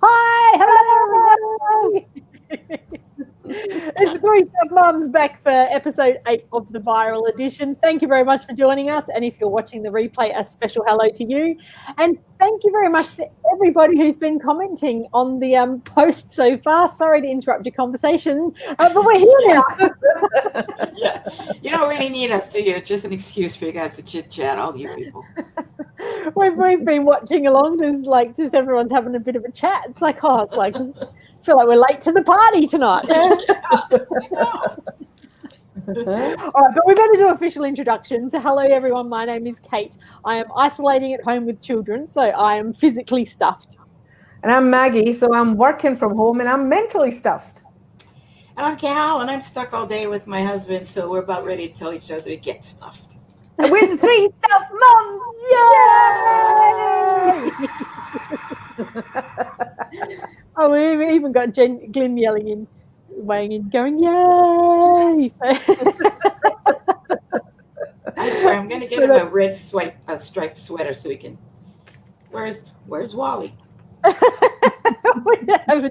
Hi, hello. It's the Three Step Mums back for episode 8 of the Viral Edition. Thank you very much for joining us. And if you're watching the replay, a special hello to you. And thank you very much to everybody who's been commenting on the post so far. Sorry to interrupt your conversation, but we're here now. Yeah, you don't really need us, do you? Just an excuse for you guys to chit chat, all you people. We've been watching along, just everyone's having a bit of a chat. It's like, I feel like we're late to the party tonight. All right, but we better do official introductions. Hello, everyone. My name is Kate. I am isolating at home with children, so I am physically stuffed. And I'm Maggie, so I'm working from home and I'm mentally stuffed. And I'm Kehau, and I'm stuck all day with my husband, so we're about ready to tell each other to get stuffed. And we're the Three Stuffed Mums! Yay! Oh, we even got Glyn weighing in, going, yay! I swear, I'm going to get him a red striped sweater so he can. Where's Wally? We have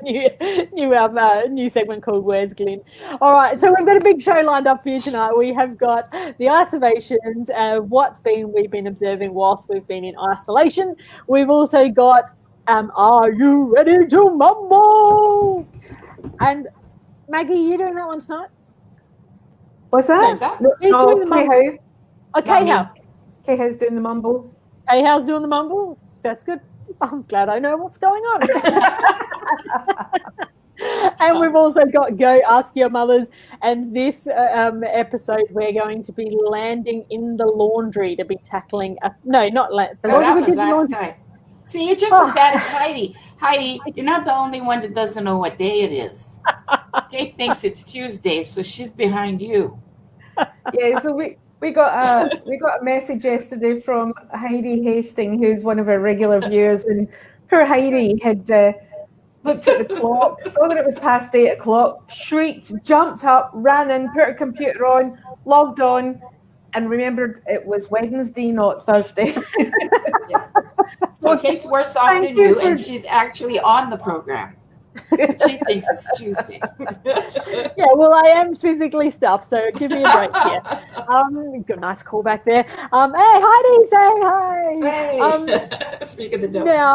a new segment called Where's Glyn? All right, so we've got a big show lined up for you tonight. We have got the isolations, we've been observing whilst we've been in isolation. We've also got Are You Ready to Mumble? And Maggie, you doing that one tonight? What's that? Kehau. Okay, Kehau's doing the mumble. Kehau's doing the mumble. That's good. I'm glad I know what's going on. And we've also got Go Ask Your Mothers. And this episode, we're going to be landing in the laundry to be tackling. The laundry. That was last time. See, you're just as bad as Heidi. Heidi, you're not the only one that doesn't know what day it is. Kate thinks it's Tuesday, so she's behind you. Yeah, so we got a message yesterday from Heidi Hastings, who's one of our regular viewers, and poor Heidi had looked at the clock, saw that it was past 8 o'clock, shrieked, jumped up, ran in, put her computer on, logged on, and remembered it was Wednesday, not Thursday. Yeah. So Kate's worse off than you, and she's actually on the program. She thinks it's Tuesday. Yeah, well, I am physically stuffed, so give me a break here. Got a nice call back there. Hey, Heidi, say hi. Hey. Speak of the devil. Now,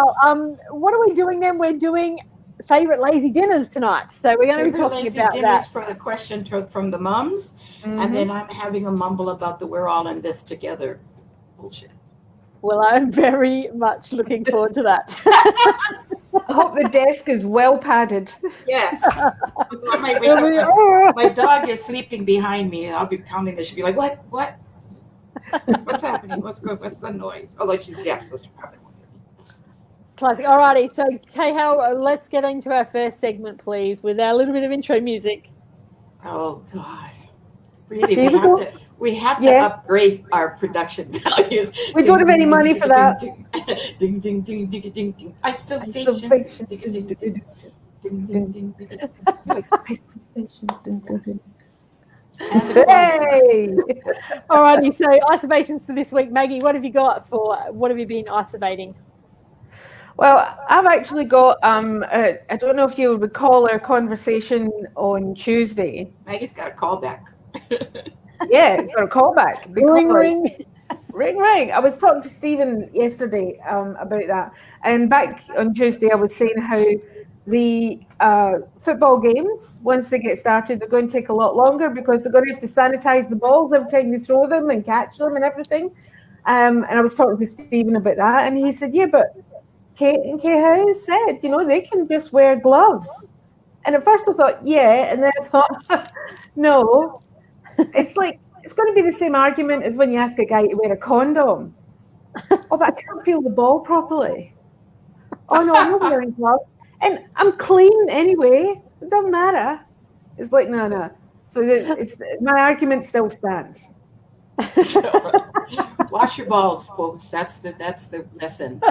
what are we doing then? We're doing favorite lazy dinners tonight, so we're going to be talking about that. For the question from the mums, and then I'm having a mumble about the we're all in this together bullshit. Well, I'm very much looking forward to that. I hope the desk is well padded. Yes. My dog is sleeping behind me. I'll be pounding this. She'll be like, what? What's happening? What's the noise? Although she's deaf, so she probably won't hear me. Classic. All righty. So, Kehau, let's get into our first segment, please, with our little bit of intro music. Oh, God. Really, we have to upgrade our production values. We don't have any money for that. Ding, ding, ding, ding, ding, ding. Isolations. Hey! Alrighty, so isolations for this week. Maggie, what have you been isolating? Well, I've actually got, I don't know if you'll recall our conversation on Tuesday. Maggie's got a callback. Yeah, got a callback. Ring, ring. Ring, ring. I was talking to Stephen yesterday about that. And back on Tuesday, I was saying how the football games, once they get started, they're going to take a lot longer because they're going to have to sanitize the balls every time you throw them and catch them and everything. And I was talking to Stephen about that. And he said, yeah, but Kate and Kehau said, they can just wear gloves. And at first I thought, yeah. And then I thought, no. It's like, it's going to be the same argument as when you ask a guy to wear a condom. Oh, but I can't feel the ball properly. Oh, no, I'm not wearing gloves. And I'm clean anyway. It doesn't matter. It's like, no. So my argument still stands. Wash your balls, folks. That's the lesson.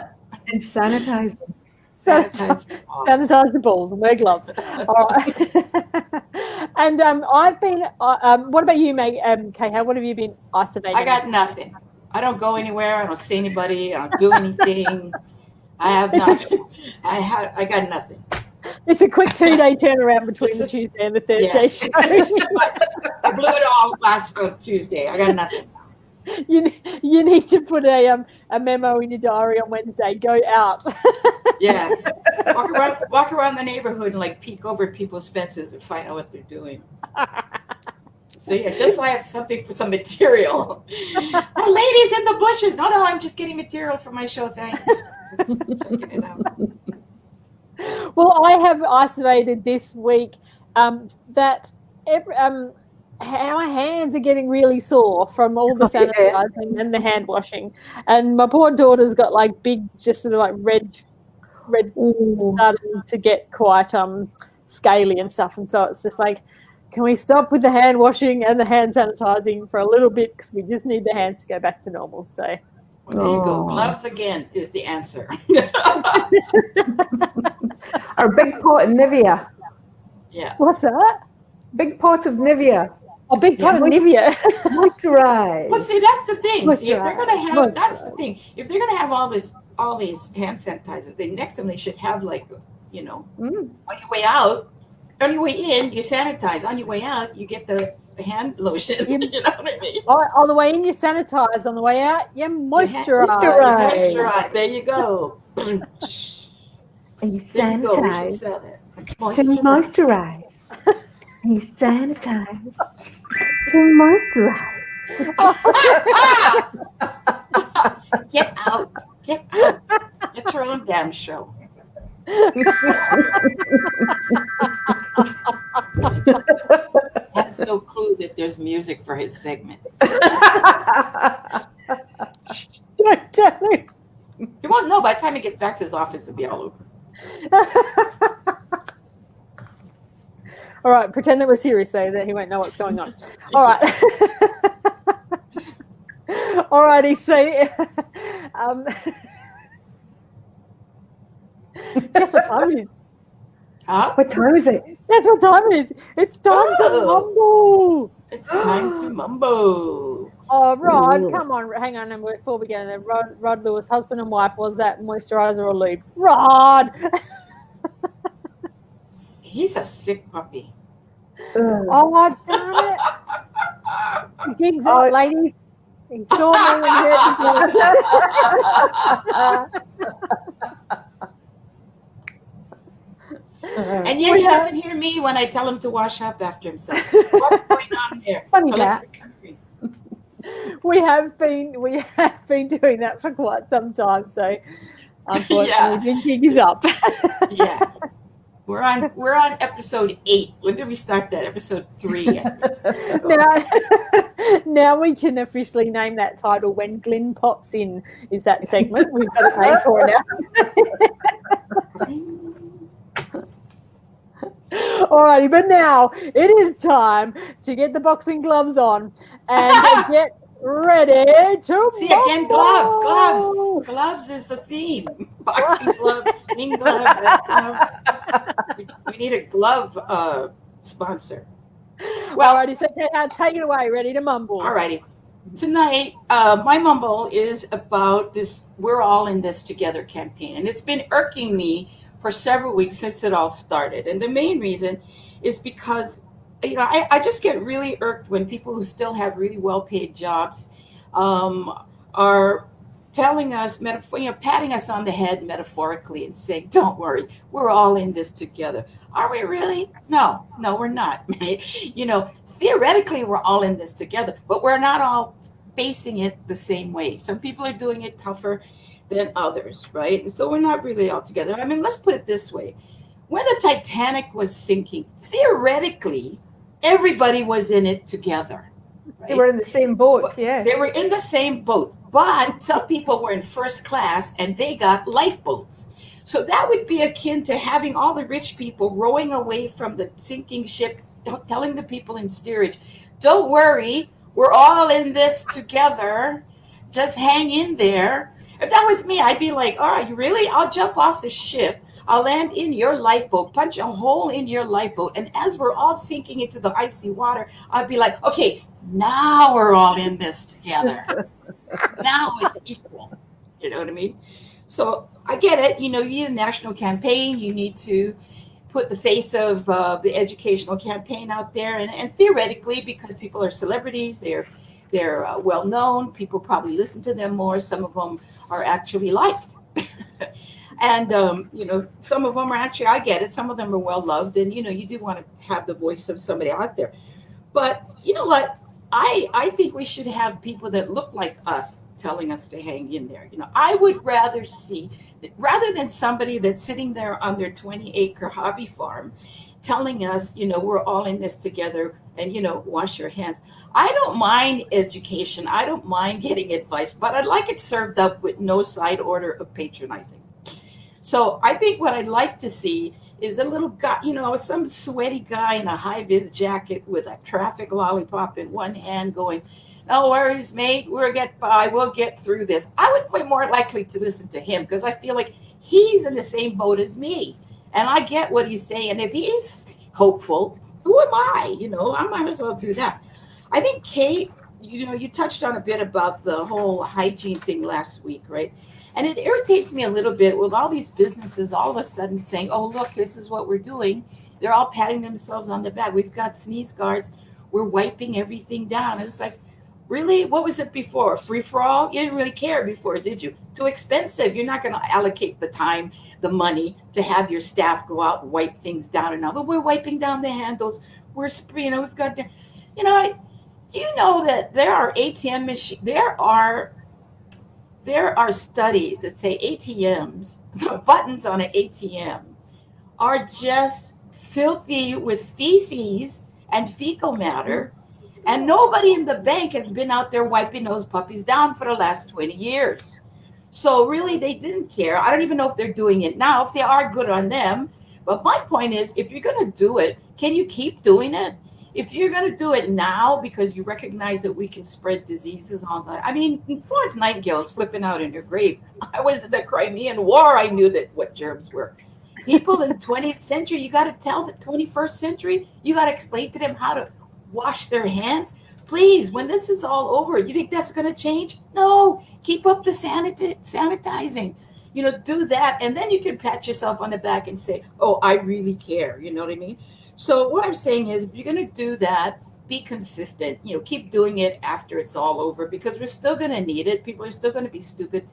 And sanitize them. Sanitize the balls and wear gloves. All right. And I've been. What about you, Kehau? What have you been isolating? I got nothing. I don't go anywhere. I don't see anybody. I don't do anything. I have nothing. I got nothing. It's a quick 2-day turnaround between the Tuesday and the Thursday show. It's too much. I blew it all last Tuesday. I got nothing. You need to put a memo in your diary on Wednesday. Go out. Yeah. Walk around the neighborhood and like peek over people's fences and find out what they're doing. So yeah, just so I have something for some material. Oh, ladies in the bushes. No, I'm just getting material for my show. Thanks. Just checking it out. Well, I have isolated this week that our hands are getting really sore from all the sanitizing and the hand washing, and my poor daughter's got like big, just sort of like red starting to get quite scaly and stuff, and so it's just like, can we stop with the hand washing and the hand sanitizing for a little bit, because we just need the hands to go back to normal. So well, there you go. Gloves again is the answer. Our big pot of Nivea. Yeah. What's that? Big pot of Nivea. A big pot of Nivea. Moisturize. Well, see, that's the thing. See, if they're gonna have, that's the thing. If they're gonna have all these hand sanitizers, then next time they should have like, on your way out, on your way in, you sanitize. On your way out, you get the hand lotion. You know what I mean? On the way in, you sanitize. On the way out, you moisturize. Moisturize. There you go. And you sanitize. To moisturize. And you sanitize. To moisturize. Get out. Get out. Get your own damn show. Has no clue that there's music for his segment. Don't tell him. He won't know. By the time he gets back to his office, it'll be all over. All right, pretend that we're serious so that he won't know what's going on. All right. All righty, so guess what time it is? Huh? What time is it? That's what time it is. It's time to mumble. It's time to mumble. Oh, Rod, come on. Hang on. Before we get in there, Rod Lewis, husband and wife, was that moisturizer or lube? Rod! He's a sick puppy. Oh, damn it. The gig's up, ladies. He saw me and and yet he doesn't hear me when I tell him to wash up after himself. What's going on here? Funny that. We have been doing that for quite some time, so unfortunately the gig is up. Yeah. We're on episode 8. When did we start that? Episode 3. Now we can officially name that title When Glyn Pops In, is that segment. We've got a name for it now. Alrighty, but now it is time to get the boxing gloves on and get ready to see again. Gloves is the theme. Boxing gloves, ring gloves, gloves. We need a glove sponsor. Well, alrighty, so take it away. Ready to mumble. Alrighty. Tonight, my mumble is about this "We're All in This Together" campaign, and it's been irking me for several weeks since it all started. And the main reason is because, I just get really irked when people who still have really well-paid jobs are telling us, patting us on the head metaphorically and saying, "Don't worry, we're all in this together." Are we really? No, we're not. Theoretically, we're all in this together, but we're not all facing it the same way. Some people are doing it tougher than others, right? So we're not really all together. I mean, let's put it this way. When the Titanic was sinking, theoretically, everybody was in it together. Right? They were in the same boat, yeah. They were in the same boat, but some people were in first class and they got lifeboats. So that would be akin to having all the rich people rowing away from the sinking ship, telling the people in steerage, "Don't worry, we're all in this together. Just hang in there." If that was me, I'd be like, "All right, you really? I'll jump off the ship. I'll land in your lifeboat, punch a hole in your lifeboat. And as we're all sinking into the icy water, I'd be like, okay, now we're all in this together. Now it's equal." You know what I mean? So I get it. You need a national campaign. You need to put the face of the educational campaign out there, and theoretically, because people are celebrities, they're well known. People probably listen to them more. Some of them are actually liked, and some of them are actually. I get it. Some of them are well loved, and you do want to have the voice of somebody out there. But you know what? I think we should have people that look like us telling us to hang in there. I would rather see, rather than somebody that's sitting there on their 20-acre hobby farm telling us, we're all in this together and, wash your hands. I don't mind education. I don't mind getting advice, but I'd like it served up with no side order of patronizing. So I think what I'd like to see is a little guy, some sweaty guy in a high vis jacket with a traffic lollipop in one hand going, "No worries, mate. We'll get by. We'll get through this." I would be more likely to listen to him because I feel like he's in the same boat as me. And I get what he's saying. If he's hopeful, who am I? I might as well do that. I think, Kate, you touched on a bit about the whole hygiene thing last week, right? And it irritates me a little bit with all these businesses all of a sudden saying, "Oh, look, this is what we're doing." They're all patting themselves on the back. We've got sneeze guards. We're wiping everything down. It's like, really? What was it before? Free for all? You didn't really care before, did you? Too expensive. You're not going to allocate the time, the money to have your staff go out and wipe things down. And now we're wiping down the handles. We're spraying. We've got, do you know that there are ATM machines? There are studies that say ATMs, the buttons on an ATM, are just filthy with feces and fecal matter. And nobody in the bank has been out there wiping those puppies down for the last 20 years. So really, they didn't care. I don't even know if they're doing it now. If they are, good on them. But my point is, if you're going to do it, can you keep doing it? If you're going to do it now because you recognize that we can spread diseases on that. I mean, Florence Nightingale is flipping out in her grave. I was in the Crimean War. I knew what germs were. People in the 20th century, you got to tell the 21st century, you got to explain to them how to wash their hands. Please, when this is all over, you think that's going to change? No, keep up the sanitizing. Do that. And then you can pat yourself on the back and say, "Oh, I really care." You know what I mean? So what I'm saying is, if you're going to do that, be consistent. Keep doing it after it's all over, because we're still going to need it. People are still going to be stupid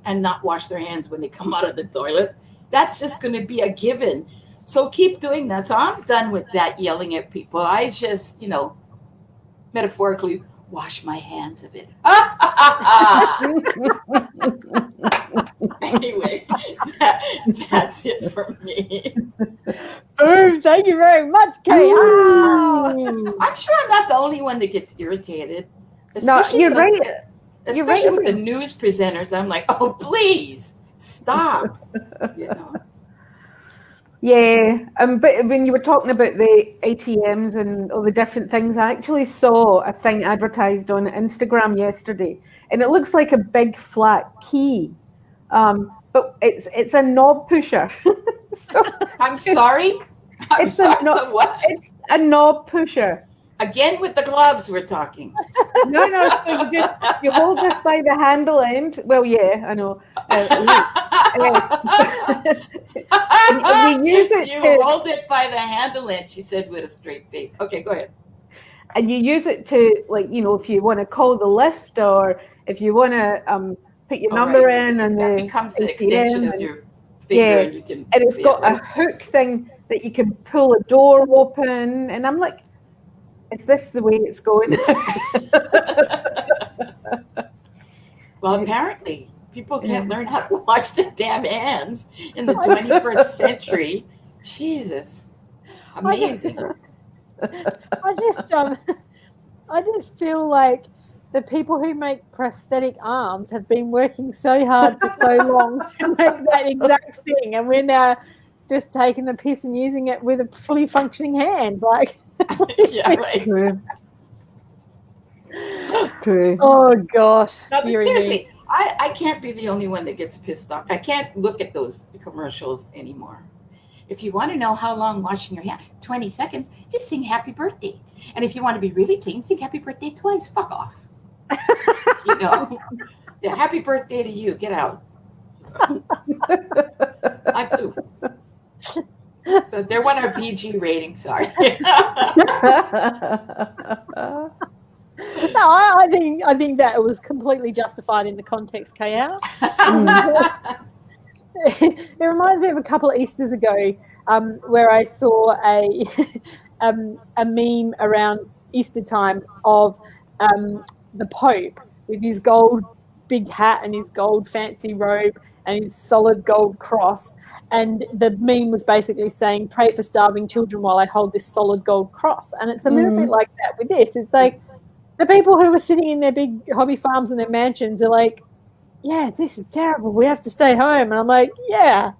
and not wash their hands when they come out of the toilet. That's just going to be a given. So keep doing that. So I'm done with that yelling at people. I just, metaphorically wash my hands of it. Anyway, that's it for me. Boom, thank you very much, Kehau. I'm sure I'm not the only one that gets irritated. No, you're right. Especially with the news presenters. I'm like, "Oh, please stop." Yeah, but when you were talking about the ATMs and all the different things, I actually saw a thing advertised on Instagram yesterday, and it looks like a big flat key, but it's a knob pusher. I'm sorry. It's a knob pusher. Again with the gloves we're talking. No. So you hold this by the handle end. Well, yeah, I know. And you use it. You hold it by the handle end, she said with a straight face. Okay, go ahead. And you use it to, if you want to call the lift, or if you want to put your number in, and that becomes an extension of your finger, and you can. And it's got a hook thing that you can pull a door open, and I'm like, is this the way it's going? Well, apparently, people can't learn how to wash their damn hands in the 21st century. Jesus, amazing. I just feel like the people who make prosthetic arms have been working so hard for so long to make that exact thing, and we're now just taking the piss and using it with a fully functioning hand. Yeah, right. True. Oh gosh. No, but seriously, I can't be the only one that gets pissed off. I can't look at those commercials anymore. If you want to know how long washing your hand, 20 seconds, just sing happy birthday. And if you want to be really clean, sing happy birthday twice. Fuck off. Yeah, happy birthday to you. Get out. I poop. So they're one of our PG ratings. Sorry. No, I think that it was completely justified in the context, Kehau. It reminds me of a couple of Easters ago where I saw a meme around Easter time of the Pope with his gold big hat and his gold fancy robe and his solid gold cross. And the meme was basically saying, pray for starving children while I hold this solid gold cross. And it's a little bit like that with this. It's like the people who are sitting in their big hobby farms and their mansions are like, yeah, this is terrible. We have to stay home. And I'm like, yeah.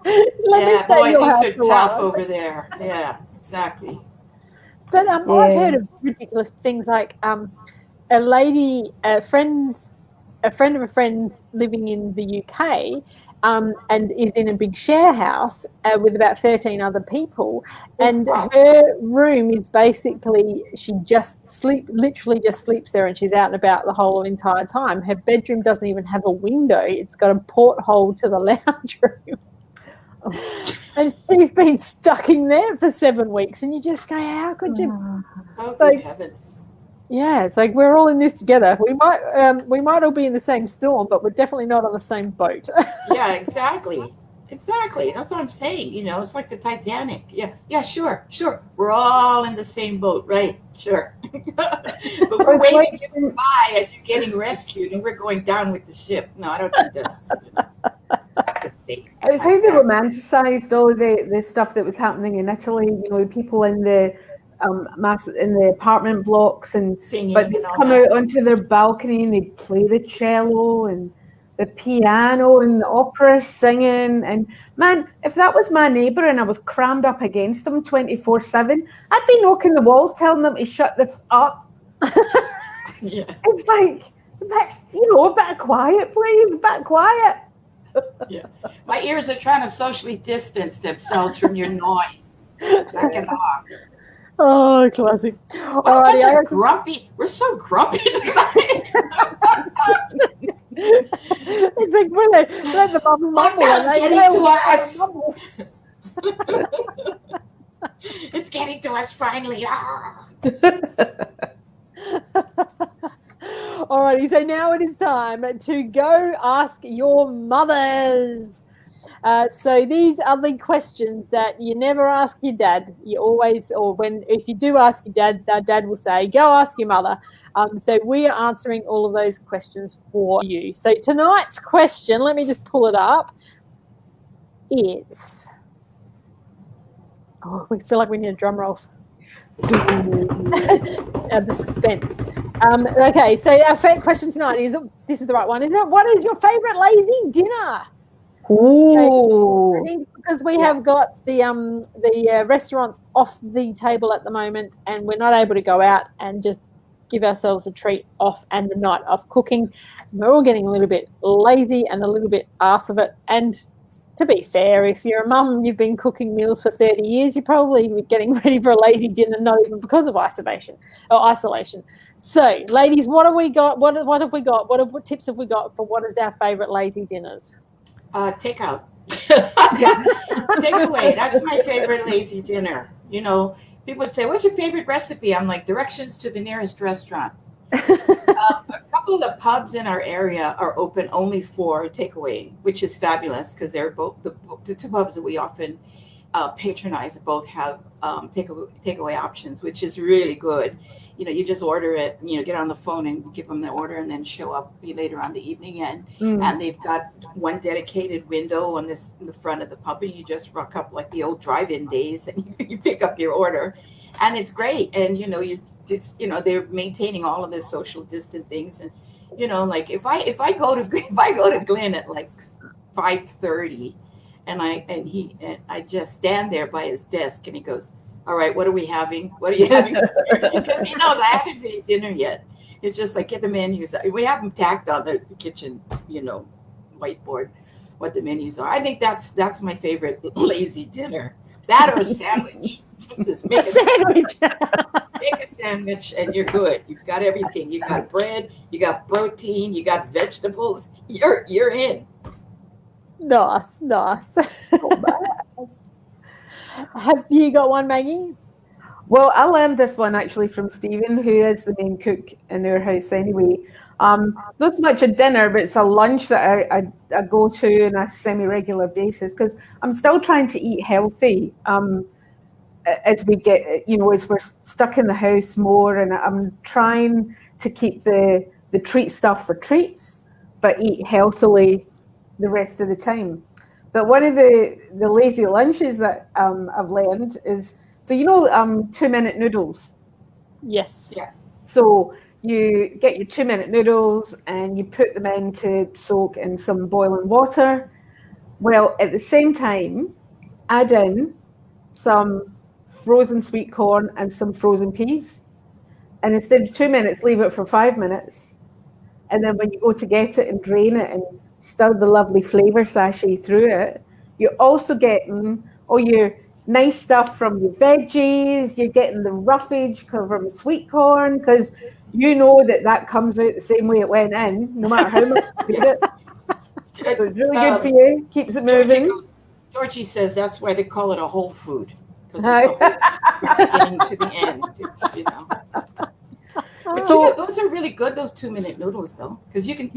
Yeah, boy, things are tough over there. Yeah, exactly. But I've heard of ridiculous things like a friend of a friend's living in the UK and is in a big share house with about 13 other people. And her room is basically, she literally just sleeps there, and she's out and about the whole entire time. Her bedroom doesn't even have a window. It's got a porthole to the lounge room. And she's been stuck in there for 7 weeks, and you just go, how could you? Oh, good heavens. Yeah, it's like we're all in this together. We might all be in the same storm, but we're definitely not on the same boat. Yeah, exactly. That's what I'm saying. It's like the Titanic. Yeah, sure. We're all in the same boat, right? Sure. But we're waving you goodbye as you're getting rescued, and we're going down with the ship. No, I don't think that's. It was how they romanticized all the stuff that was happening in Italy. The people in the in the apartment blocks, and singing, but they come out onto their balcony and they play the cello and the piano and the opera singing. And man, if that was my neighbour and I was crammed up against them 24/7, I'd be knocking the walls, telling them to shut this up. Yeah, it's like, a bit of quiet, please, a bit of quiet. Yeah, my ears are trying to socially distance themselves from your noise. Back it off. Oh, classic. Grumpy. We're so grumpy tonight. It's like let the mumble. It's getting to us finally. Alrighty, so now it is time to go ask your mothers. So these are the questions that you never ask your dad. You always, if you do ask your dad, dad will say, go ask your mother. So we are answering all of those questions for you. So tonight's question, let me just pull it up, is, we feel like we need a drum roll. The suspense. Okay, so our question tonight is, this is the right one, isn't it? What is your favourite lazy dinner? Ooh. Because we have got the restaurants off the table at the moment, and we're not able to go out and just give ourselves a treat off and the night of cooking. We're all getting a little bit lazy and a little bit arse of it. And to be fair, if you're a mum, you've been cooking meals for 30 years, you're probably getting ready for a lazy dinner, not even because of isolation. So, ladies, what have we got? What have we got? What tips have we got for what is our favourite lazy dinners? Takeout. Takeaway. That's my favorite lazy dinner. People say, what's your favorite recipe? I'm like, directions to the nearest restaurant. A couple of the pubs in our area are open only for takeaway, which is fabulous because they're both the two pubs that we often patronize both have takeaway options, which is really good. You just order it, get on the phone and give them the order, and then show up later on the evening, and they've got one dedicated window in the front of the pub, and you just rock up like the old drive-in days, and you pick up your order, and it's great. And they're maintaining all of this social distant things, and like if I go to Glenn at like 5:30. And I just stand there by his desk, and he goes, all right, what are we having? What are you having? Because he knows I haven't been eating dinner yet. It's just like, get the menus. We have them tacked on the kitchen, whiteboard, what the menus are. I think that's my favorite lazy dinner. That or a sandwich. Just make a sandwich. Make a sandwich and you're good. You've got everything. You got bread, you got protein, you got vegetables. You're in. Nice. Have you got one, Maggie? Well, I learned this one actually from Stephen, who is the main cook in our house anyway. Not so much a dinner, but it's a lunch that I go to on a semi-regular basis because I'm still trying to eat healthy. As we get, as we're stuck in the house more, and I'm trying to keep the treat stuff for treats, but eat healthily the rest of the time. But one of the lazy lunches that I've learned is, so 2-minute noodles. Yes. Yeah. So you get your 2-minute noodles and you put them in to soak in some boiling water. Well, at the same time, add in some frozen sweet corn and some frozen peas. And instead of 2 minutes, leave it for 5 minutes. And then when you go to get it and drain it and stir the lovely flavour sachet through it, you're also getting all your nice stuff from your veggies. You're getting the roughage from the sweet corn, because you know that comes out the same way it went in, no matter how much you feed it. So it's really good for you. Keeps it moving. Georgie says that's why they call it a whole food, because it's the whole beginning to the end. It's, But those are really good, those 2-minute noodles, though, because you can,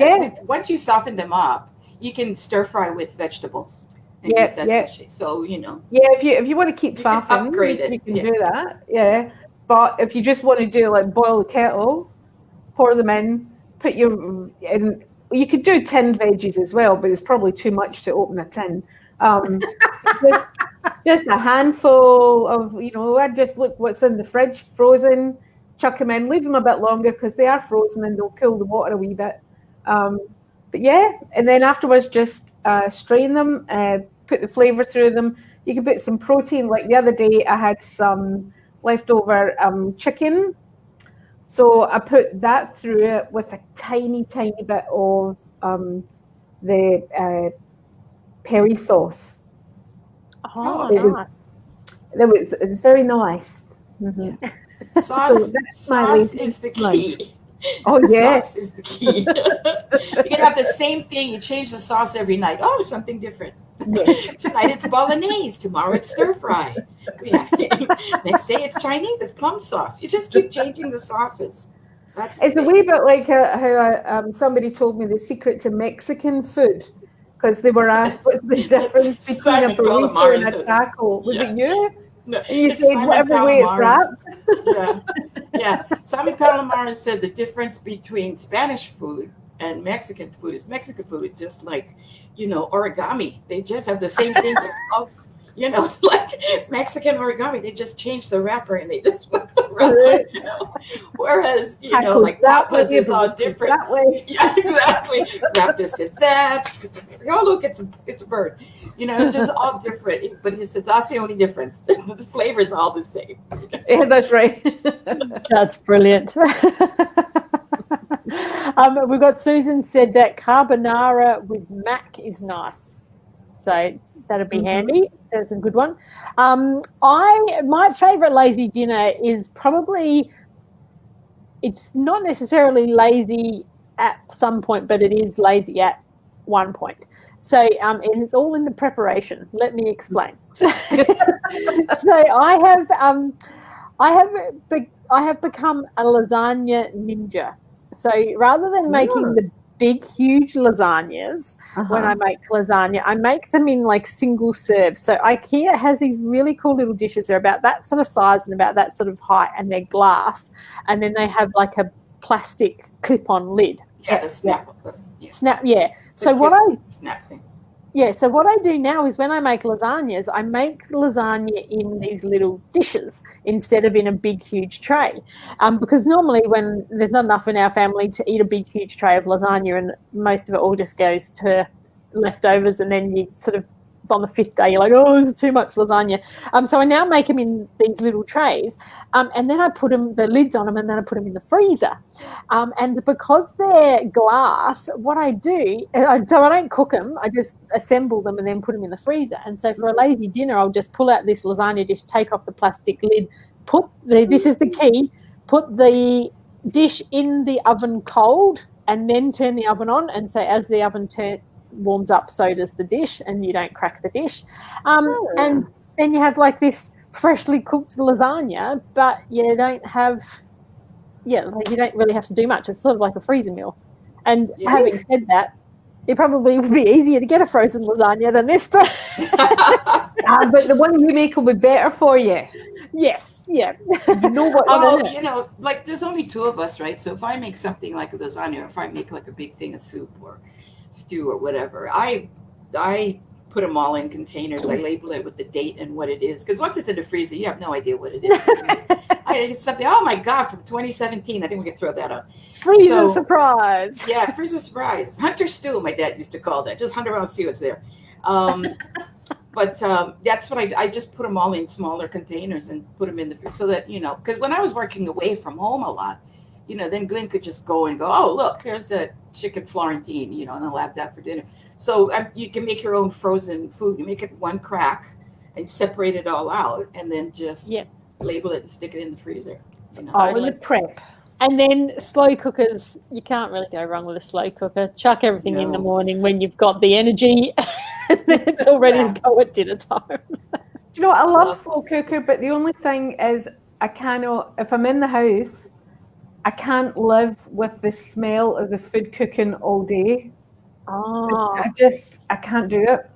once you soften them up, you can stir fry with vegetables. And use that sachet. So, Yeah, if you want to keep faffing, you can do that. Yeah. But if you just want to do like boil the kettle, pour them in, you could do tinned veggies as well, but it's probably too much to open a tin. Just a handful of, I just look what's in the fridge, frozen, chuck them in, leave them a bit longer because they are frozen and they'll cool the water a wee bit. But yeah, and then afterwards just strain them, put the flavour through them. You can put some protein. Like the other day, I had some leftover chicken, so I put that through it with a tiny bit of the peri sauce. Oh, nice. It was very nice. Mm-hmm. Yeah. Sauce is the key. Oh, yes. Sauce is the key. You can have the same thing. You change the sauce every night. Oh, something different. Tonight it's bolognese. Tomorrow it's stir fry. Next day it's Chinese. It's plum sauce. You just keep changing the sauces. It's a wee bit like how somebody told me the secret to Mexican food, because they were asked what's the difference between a burrito and a taco. Was it you? No, and you said whatever way it's wrapped. Yeah. Simon Palomares said the difference between Spanish food and Mexican food is Mexican food. It's just like, origami. They just have the same thing. It's like Mexican origami. They just change the wrapper and they just wrap it, Whereas, like tapas is all different. That way. Yeah, exactly. Wrap this in that. Oh, look, it's a bird. It's just all different. But he said that's the only difference. The flavor is all the same. Yeah, that's right. That's brilliant. We've got Susan said that carbonara with mac is nice. So that'd be handy. That's a good one. My favourite lazy dinner is probably, it's not necessarily lazy at some point, but it is lazy at one point. So, and it's all in the preparation. Let me explain. So I have become a lasagna ninja. So rather than making the big, huge lasagnas, when I make lasagna, I make them in like single serve. So IKEA has these really cool little dishes. They're about that sort of size and about that sort of height, and they're glass. And then they have like a plastic clip-on lid. Yeah, the snap. Yeah. Snap, yeah. So what I do now is when I make lasagnas, I make lasagna in these little dishes instead of in a big, huge tray. Because normally when there's not enough in our family to eat a big, huge tray of lasagna, and most of it all just goes to leftovers, and then you sort of, on the fifth day, you're like, oh, this is too much lasagna. So I now make them in these little trays, and then I put the lids on them, and then I put them in the freezer. And because they're glass, what I do, so I don't cook them, I just assemble them and then put them in the freezer. And so for a lazy dinner, I'll just pull out this lasagna dish, take off the plastic lid, this is the key, put the dish in the oven cold, and then turn the oven on. And so as the oven warms up, so does the dish, and you don't crack the dish. And then you have like this freshly cooked lasagna, but you don't have, like you don't really have to do much. It's sort of like a freezer meal. And having said that, it probably would be easier to get a frozen lasagna than this, but but the one you make will be better for you. Yes, yeah. You know what? Like there's only two of us, right? So if I make something like a lasagna, or if I make like a big thing of soup or stew or whatever, I put them all in containers. I label it with the date and what it is, because once it's in the freezer, you have no idea what it is. It's something. Oh my God, from 2017. I think we can throw that out. Freezer surprise. Yeah, freezer surprise. Hunter stew, my dad used to call that. Just hunt around, see what's there. But that's what I just put them all in smaller containers and put them in the, so that, because when I was working away from home a lot, then Glenn could just go and go, oh, look, here's a chicken Florentine, and I'll have that for dinner. So you can make your own frozen food. You make it one crack and separate it all out, and then just label it and stick it in the freezer. All in the prep. And then slow cookers, you can't really go wrong with a slow cooker. Chuck everything in the morning when you've got the energy, and then it's all ready to go at dinner time. Do you know what? I love slow cooker, but the only thing is I cannot, if I'm in the house, I can't live with the smell of the food cooking all day. Oh. I can't do it.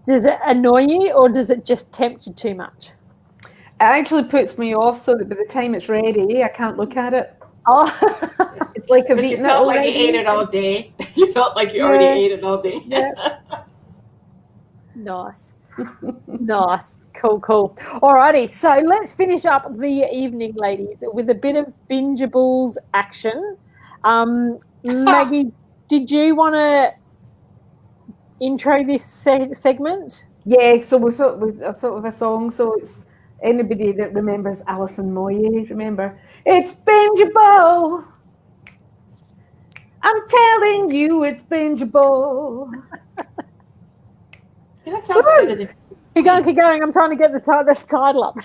Does it annoy you, or does it just tempt you too much? It actually puts me off, so that by the time it's ready, I can't look at it. Oh, it's like I've eaten it already. You felt like you ate it all day. You felt like you already ate it all day. Yeah. Nice. Nice. Cool. Alrighty, so let's finish up the evening, ladies, with a bit of bingeables action. Maggie, did you want to intro this segment? Yeah, so we thought of a song. So it's anybody that remembers Alison Moyet, remember? It's bingeable. I'm telling you, it's bingeable. See, that sounds better than. Keep going. I'm trying to get the title up.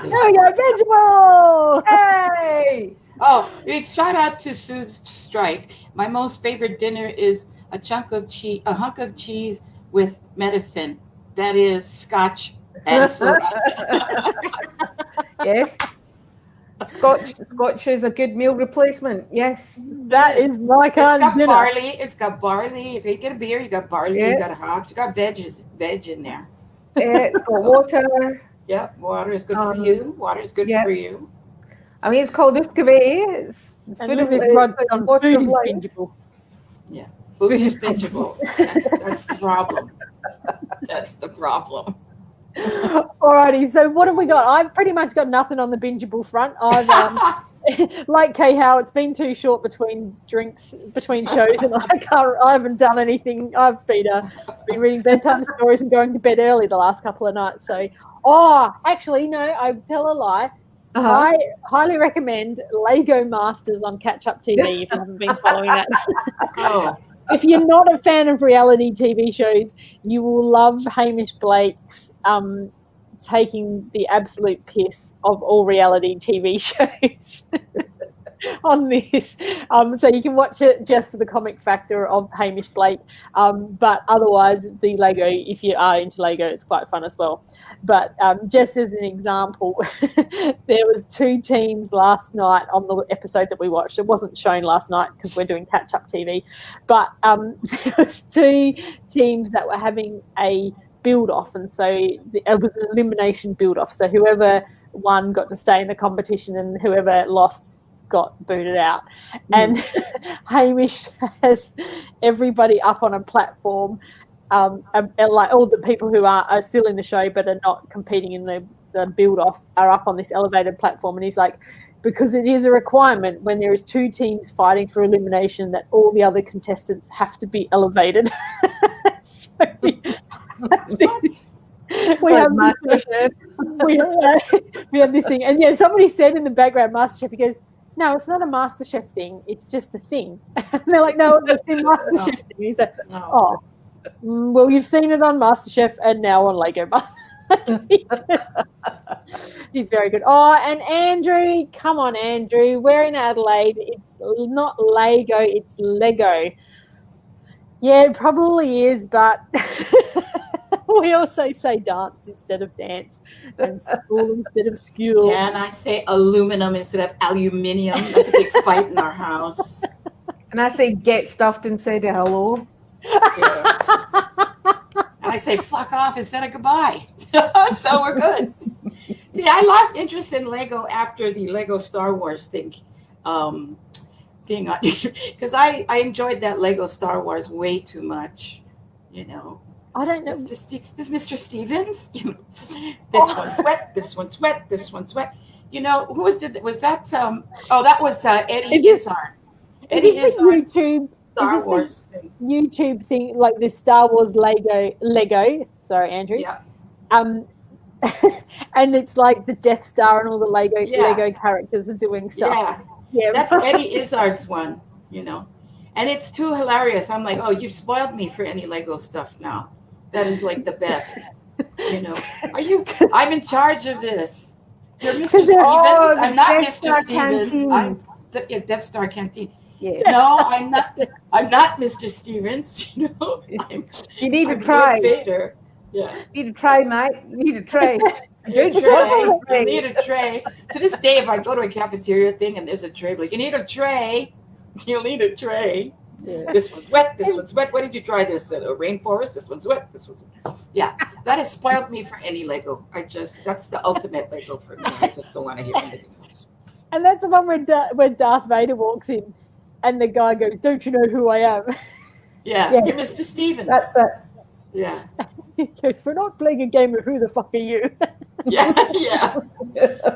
There we go, bingeable. Hey! Oh, shout out to Sue's Strike. My most favorite dinner is a hunk of cheese with medicine. That is Scotch and soda. Yes. Scotch is a good meal replacement. Yes. That is my kind of dinner. It's got barley. If you get a beer, you got barley, you got hops, you got veg in there. It's got water. Yep, water is good for you. Water is good for you. I mean, it's called Uscave. It's food is bingeable. Yeah, food is bingeable. That's the problem. That's the problem. Alrighty, so what have we got? I've pretty much got nothing on the bingeable front. I've like Kehau, it's been too short between drinks, between shows, and I haven't done anything. I've been reading bedtime stories and going to bed early the last couple of nights. So, actually, no, I tell a lie. I highly recommend Lego Masters on Catch Up TV if you haven't been following that. If you're not a fan of reality TV shows, you will love Hamish Blake's taking the absolute piss of all reality TV shows on this. So you can watch it just for the comic factor of Hamish Blake. But otherwise, the Lego, if you are into Lego, it's quite fun as well. But just as an example, there was 2 teams last night on the episode that we watched. It wasn't shown last night because we're doing catch-up TV. But there was 2 teams that were having a build-off, and so it was an elimination build-off. So whoever won got to stay in the competition, and whoever lost got booted out. And Hamish has everybody up on a platform, like all the people who are still in the show but are not competing in the build-off are up on this elevated platform, and he's like, because it is a requirement when there is 2 teams fighting for elimination that all the other contestants have to be elevated. So we have this thing, and somebody said in the background, MasterChef, he goes, no, it's not a MasterChef thing, it's just a thing. And they're like, no, it's a MasterChef thing. He said, well, you've seen it on MasterChef and now on Lego Master. He's very good. And Andrew, come on, Andrew, we're in Adelaide. It's not Lego, it's Lego. Yeah, it probably is, but we also say dance instead of dance and school instead of school. Yeah, and I say aluminum instead of aluminium. That's a big fight in our house. And I say get stuffed instead of hello. Yeah. And I say fuck off instead of goodbye. So we're good. See, I lost interest in Lego after the Lego Star Wars thing because I enjoyed that Lego Star Wars way too much. You know, I don't know. Is Mr. Stevens? You know, this one's wet. This one's wet. This one's wet. You know, who was it? Was that? That was Eddie Izzard. Eddie Izzard. Star Wars thing. YouTube thing, like this Star Wars Lego. Sorry, Andrew. Yeah. And it's like the Death Star and all the Lego characters are doing stuff. Yeah, that's Eddie Izzard's one, you know, and it's too hilarious. I'm like, oh, you've spoiled me for any Lego stuff now. That is like the best, you know. I'm in charge of this. You're Mr. Stevens. I'm not Mr. Stevens. I'm the Death Star Canteen. Yeah. No, I'm not. I'm not Mr. Stevens. You know, you need to try. Vader. Yeah. You need to try, mate. You need to try. You need a tray. To this day, if I go to a cafeteria thing and there's a tray, like, you need a tray. You'll need a tray. Yeah. This one's wet. This one's wet. Why did you try this? A rainforest. This one's wet. This one's wet. Yeah, that has spoiled me for any Lego. That's the ultimate Lego for me. I just don't want to hear anything else. And that's the one when Darth Vader walks in, and the guy goes, "Don't you know who I am?" Yeah. You're Mr. Stevens. That's it. Yeah. He goes, "We're not playing a game of who the fuck are you?" Yeah.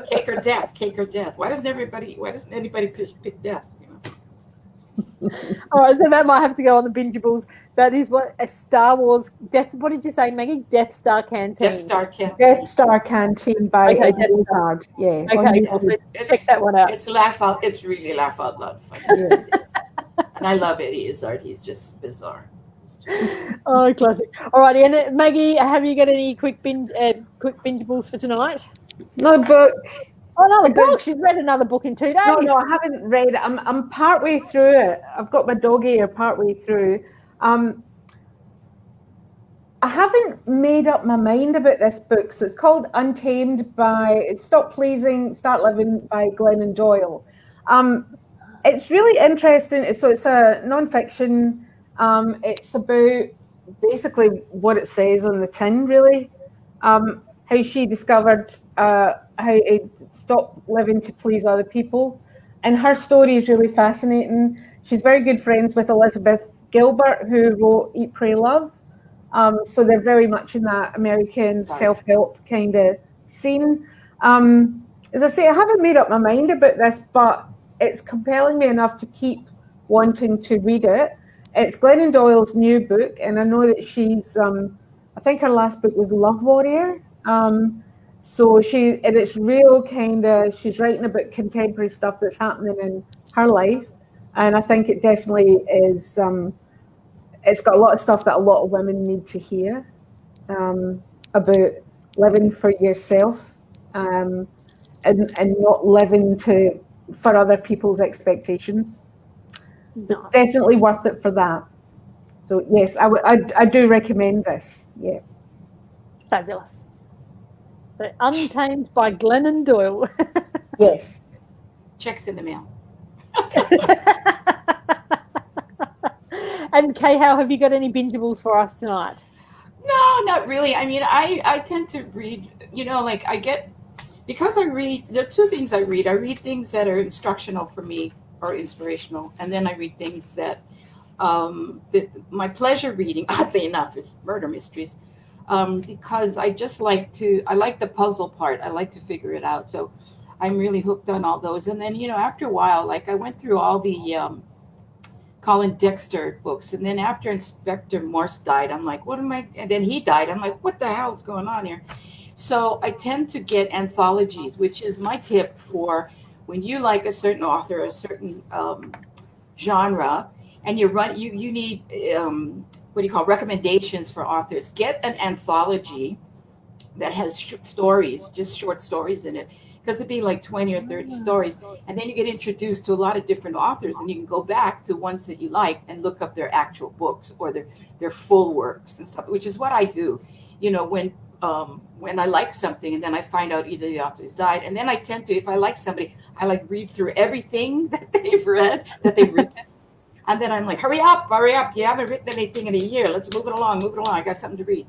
Cake or death. Why doesn't anybody pick death? You know? All right, so that might have to go on the bingeables. That is what a Star Wars Death. What did you say, Maggie? Death Star Canteen. Death Star Canteen by Eddie Izzard. Yeah. Okay, so check that one out. It's It's really laugh out loud funny. Yeah. And I love Eddie Izzard. He's just bizarre. Oh, classic. All righty, and Maggie, have you got any quick bingeables for tonight? No book. Oh, another book. She's read another book in 2 days. No, I haven't read it. I'm partway through it. I've got my dog ear partway through. I haven't made up my mind about this book. So it's called Untamed Stop Pleasing, Start Living by Glennon Doyle. It's really interesting. So it's a nonfiction. It's about basically what it says on the tin, really. How she discovered how to stop living to please other people. And her story is really fascinating. She's very good friends with Elizabeth Gilbert, who wrote Eat, Pray, Love. So they're very much in that American self-help kind of scene. As I say, I haven't made up my mind about this, but it's compelling me enough to keep wanting to read it. It's Glennon Doyle's new book, and I know that she's, I think her last book was Love Warrior. So it's real kind of, she's writing about contemporary stuff that's happening in her life. And I think it definitely is, it's got a lot of stuff that a lot of women need to hear about living for yourself and not living for other people's expectations. No. It's definitely worth it for that. So yes, I do recommend this. Yeah. Fabulous. So Untamed by Glennon Doyle. Yes. Checks in the mail. And Kehau, have you got any bingeables for us tonight? No, not really. I mean, I tend to read, because I read, there are two things I read. I read things that are instructional for me or inspirational, and then I read things that my pleasure reading, oddly enough, is murder mysteries, because I like the puzzle part. I like to figure it out. So I'm really hooked on all those. And then, after a while, I went through all the Colin Dexter books. And then after Inspector Morse died, I'm like, and then he died. I'm like, what the hell is going on here? So I tend to get anthologies, which is my tip for when you like a certain author, a certain genre, and you need recommendations for authors. Get an anthology that has stories, just short stories in it, because it'd be like 20 or 30 stories. And then you get introduced to a lot of different authors, and you can go back to ones that you like and look up their actual books or their full works and stuff, which is what I do. When I like something and then I find out either the author's died, and then I tend to, if I like somebody, I like read through everything that they've written. And then I'm like, hurry up, you haven't written anything in a year, let's move it along, I got something to read.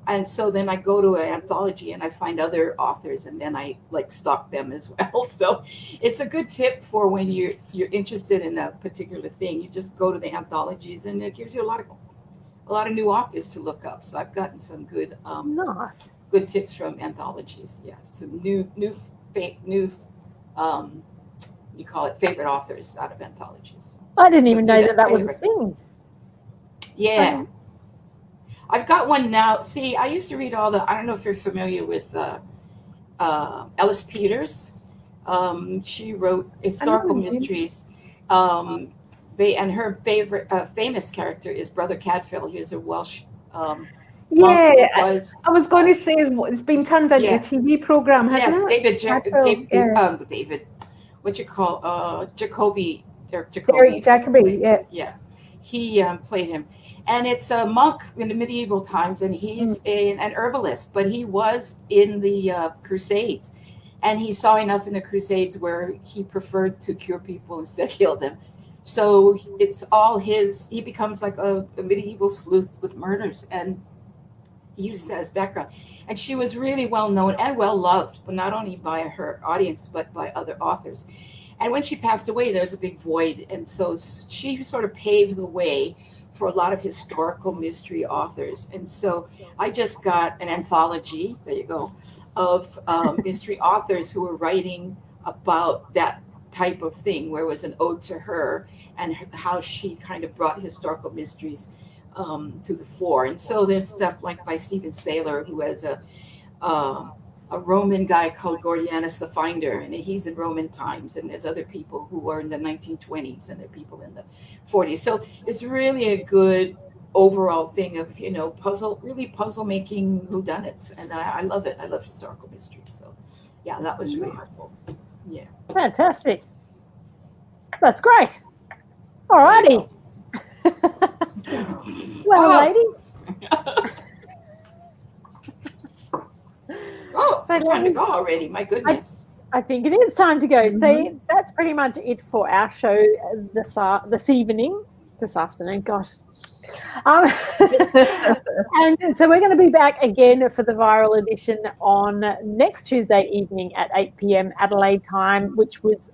And so then I go to an anthology and I find other authors, and then I like stalk them as well. So it's a good tip for when you're interested in a particular thing. You just go to the anthologies, and it gives you a lot of new authors to look up. So I've gotten some good Nice. good tips from anthologies. Yeah, some new you call it favorite authors out of anthologies. I didn't even know that was a thing. Yeah. I've got one now. See, I used to read I don't know if you're familiar with Ellis Peters. She wrote historical mysteries. And her favorite famous character is Brother Cadfael. He was a Welsh monk. I was going to say it's been turned into a TV program, hasn't it? David, what you call Jacoby. Jacoby, yeah. He played him, and it's a monk in the medieval times, and he's an herbalist, but he was in the Crusades, and he saw enough in the Crusades where he preferred to cure people instead of kill them. So it's all he becomes like a medieval sleuth with murders, and he uses that as background. And she was really well known and well loved, but not only by her audience, but by other authors. And when she passed away, there's a big void. And so she sort of paved the way for a lot of historical mystery authors. And so I just got an anthology, there you go, of mystery authors who were writing about that type of thing, where it was an ode to her and how she kind of brought historical mysteries to the fore. And so there's stuff like by Stephen Saylor, who has a Roman guy called Gordianus the Finder, and he's in Roman times, and there's other people who are in the 1920s, and there are people in the 40s. So it's really a good overall thing of puzzle making whodunits, and I love it. I love historical mysteries. So yeah, that was really helpful. Yeah, fantastic. That's great. All righty. Well, ladies. Oh, it's time to go already. My goodness. I think it is time to go. See, that's pretty much it for our show this afternoon. Gosh. And so we're going to be back again for the viral edition on next Tuesday evening at 8 p.m. Adelaide time, which was,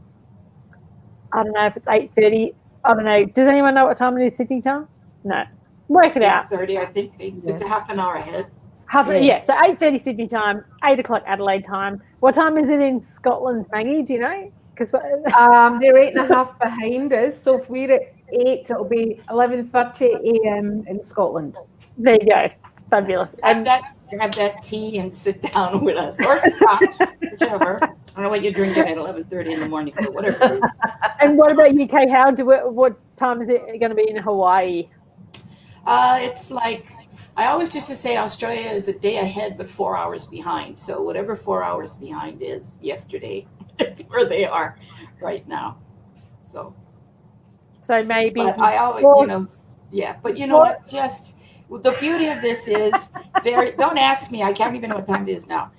I don't know if it's 8:30. I don't know. Does anyone know what time it is Sydney time? No. Work it out. 8:30, I think. It's a half an hour ahead. So 8:30 Sydney time, 8 o'clock Adelaide time. What time is it in Scotland, Maggie? Do you know? Because they're 8.5 behind us. So if we're at 8, it'll be 11:30 a.m. in Scotland. There you go. Fabulous. Have that tea and sit down with us, or scotch, whichever. I don't know what you're drinking at 11:30 in the morning, but whatever it is. And what about you, Kehau? What time is it going to be in Hawaii? It's like, I always used to say Australia is a day ahead, but 4 hours behind. So whatever 4 hours behind is yesterday, it's where they are right now. So maybe. But I always, but you know what? Just the beauty of this is, don't ask me. I can't even know what time it is now.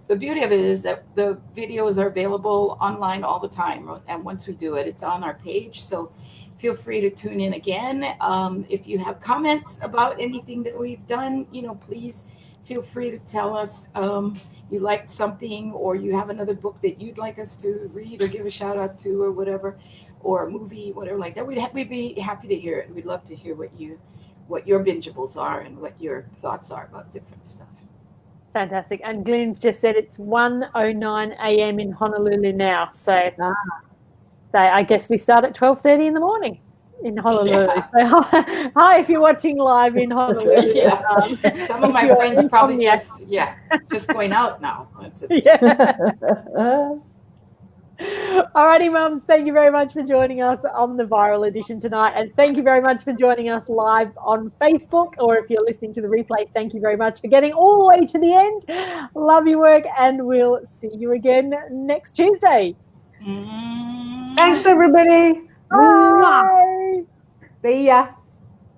The beauty of it is that the videos are available online all the time. And once we do it, it's on our page. So feel free to tune in again. If you have comments about anything that we've done, please feel free to tell us you liked something, or you have another book that you'd like us to read or give a shout out to, or whatever, or a movie, whatever like that. We'd be happy to hear it. We'd love to hear what your bingeables are and what your thoughts are about different stuff. Fantastic. And Glenn's just said it's 1:09 a.m. in Honolulu now. So I guess we start at 12:30 in the morning in Honolulu. Yeah. So, hi, if you're watching live in Honolulu. Yeah. Some of my friends probably just going out now. That's it. Yeah. Alrighty, mums, thank you very much for joining us on the viral edition tonight. And thank you very much for joining us live on Facebook, or if you're listening to the replay, thank you very much for getting all the way to the end. Love your work, and we'll see you again next Tuesday. Thanks, everybody. Bye. See ya.